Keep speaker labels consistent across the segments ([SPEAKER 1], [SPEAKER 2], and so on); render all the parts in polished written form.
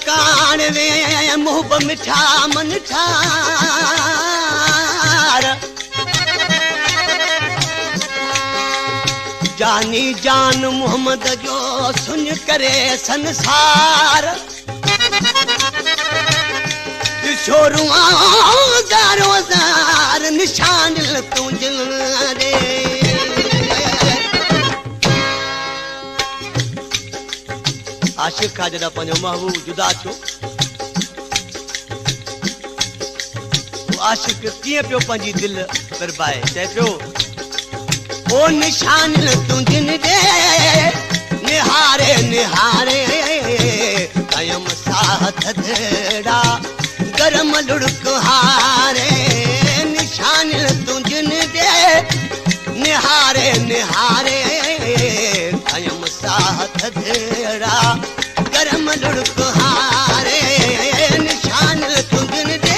[SPEAKER 1] कान वे मुहब मिठा मन ठार जानी जान मोहम्मद जो सुन करे संसार छोरुआ गारो जार निशान तुझ रे आशिक का जदा पंजो महबूब जुदा थियो आशिक कीअं पियो पंहिंजी दिलि बरबाए चए पियो ओ निशान तुझिन दे निहारे निहारे कयम साथ धेड़ा गरम लुढ़क हारे निशान तुझिन दे निहारे निहारे कयम साथ धेड़ा गरम लुढ़क हारे निशान तुझिन दे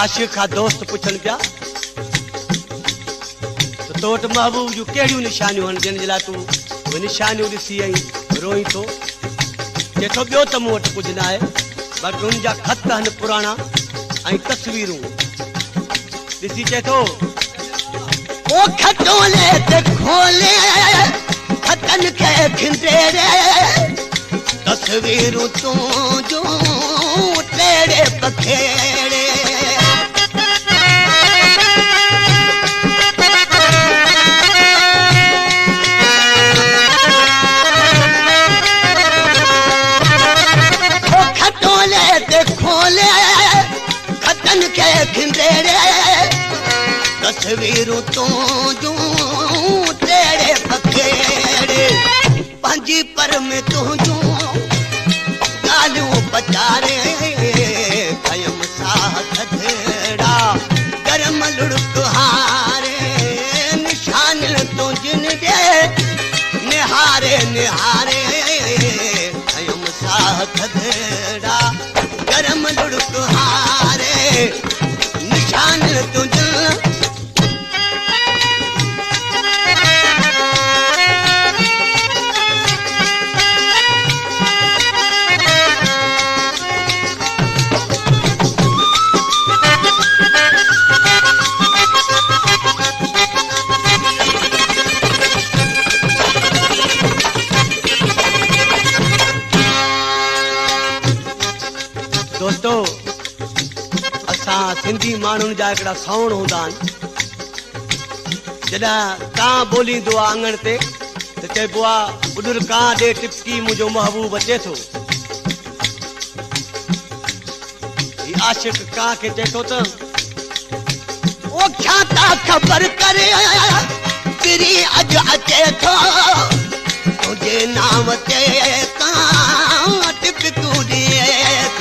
[SPEAKER 1] आशिक का दोस्त पुछन पिया तो तोट महबूब जो केड़ियूं निशानियूं हन जिन जे लाइ तूं उहे निशानियूं ॾिसी आई रोई थो जेठो ॿियो त मूं वटि कुझु न आहे बाक़ी उन जा ख़त आहिनि पुराणा ऐं तस्वीरूं ॾिसी चए थो ओ खटोले ते खोले खतन खे खिंडेरे तस्वीरूं तूं जो टेड़े पखेड़े खोले खतन के खिंडेरे तस्वीरूं तूं जूं तेरे पखेड़े पंहिंजी पर में तूं जूं ॻाल्हियूं पचारे कयम साथ धेड़ा गरम लुढ़क हारे निशान तुझिन दे निहारे निहारे कयम साथ धेड़ा गरम लुढ़क हारे निशान तुझ दोस्तों असां सिंधी माण्हुनि जा हिकिड़ा साउण हूंदा आहिनि जॾहिं कां ॿोलींदो आहे आंगण ते त चइबो आहे ॿुॾुर कां ॾे टिपकी मुंहिंजो महबूब अचे थो ही आशिक कां खे चए थो त ओ छा था ख़बर करे किरी अॼु अचे थो तुंहिंजे नाम ते कां टिपकू ॾिए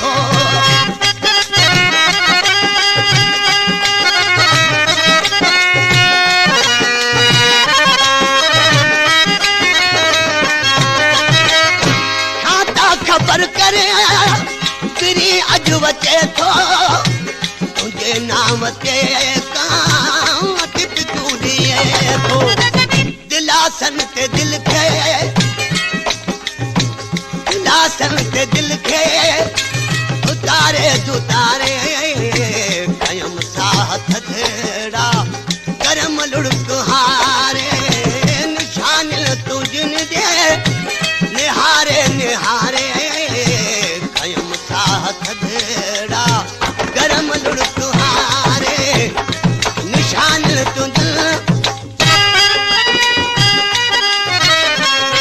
[SPEAKER 1] थो खबर करे तेरी अॼु अचे थो तुंहिंजे नाम ते कां टिपकू ॾिए थो दिलासन ते दिल खे दिलासन ते दिल खे उतारे उतारे कयम साथ धेड़ा गरम लुढ़क हारे निशान तुझिन दे निहारे निहारे कयम साथ धेड़ा गरम लुढ़क हारे निशान तुझ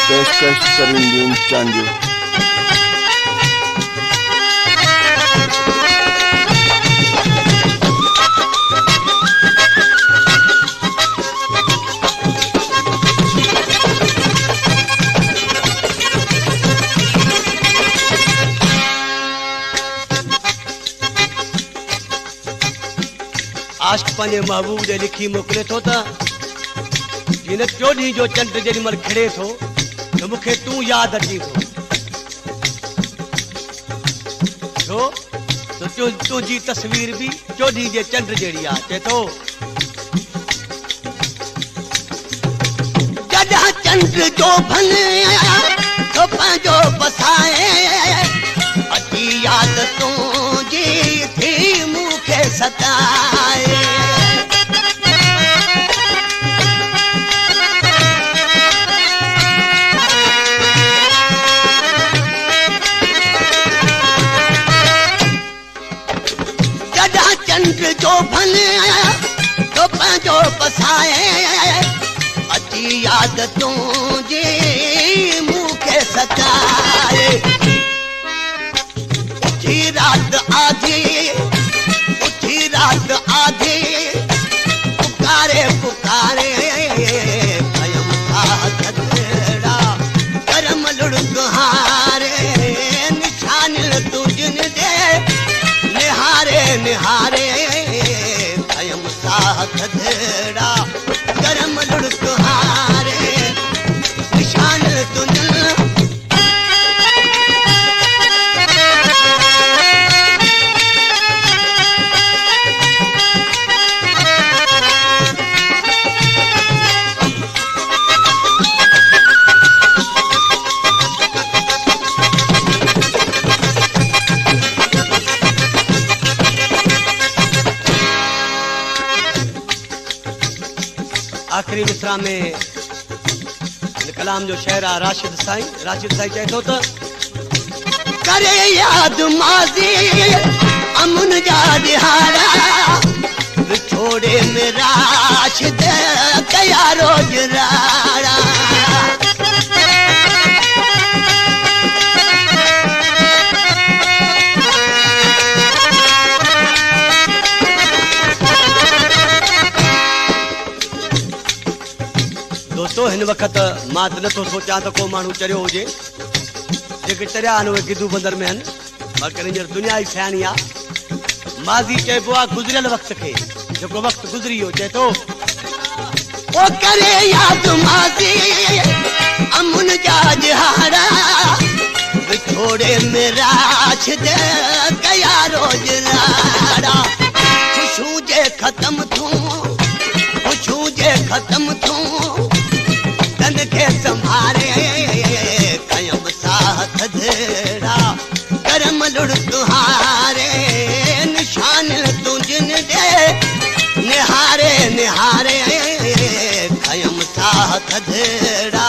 [SPEAKER 2] पेशकश सरीन चांजू
[SPEAKER 1] पंहिंजे महबूब ॾे लिखी मोकिले थो त हिन टियों ॾींहं जो चंड जेॾी महिल खिड़े थो त मूंखे तूं यादि अची थो छो तुंहिंजी तस्वीर बि टियों ॾींहं जे चंड जहिड़ी आहे चए थो जॾहिं चंड जो भन तो पंहिंजो बसाए अची यादि तुंहिंजी थी मूंखे सताए जॾहिं चंड जो भन तो पंहिंजो बसाए अची यादि तुंहिंजी मूंखे सताए उठी रात आधी पुकारे कयम था थधड़ा करम लुढ़कहारे निशान तुझन दे निहारे कयम था थधड़ा करम लुढ़कहारे निशान तुझन आखिरी मिसरा में कलाम जो शेर आहे राशिद साईं चए थो त करे याद माज़ी अमन जा दिहाड़ा छोड़े में राशिद कया रोज राड़ा दोस्तों हिन वक़्त मां त नथो सोचां त को माण्हू चरियो हुजे जेके चरिया आहिनि उहे गिदू बंदर में आहिनि बाक़ी हींअर दुनिया ई सियाणी आहे माज़ी चइबो आहे गुज़रियल वक़्त खे जेको वक़्तु गुज़री वियो चए थो ओ करे याद माज़ी अमुन जा जहाड़ा विछोड़े में राशिद कया रोज राड़ा खुशू जे ख़त्म थूं तन के संभारे कयम साथ थधड़ा करम लुढ़कहारे निशान तुझन दे निहारे कयम साथ थधड़ा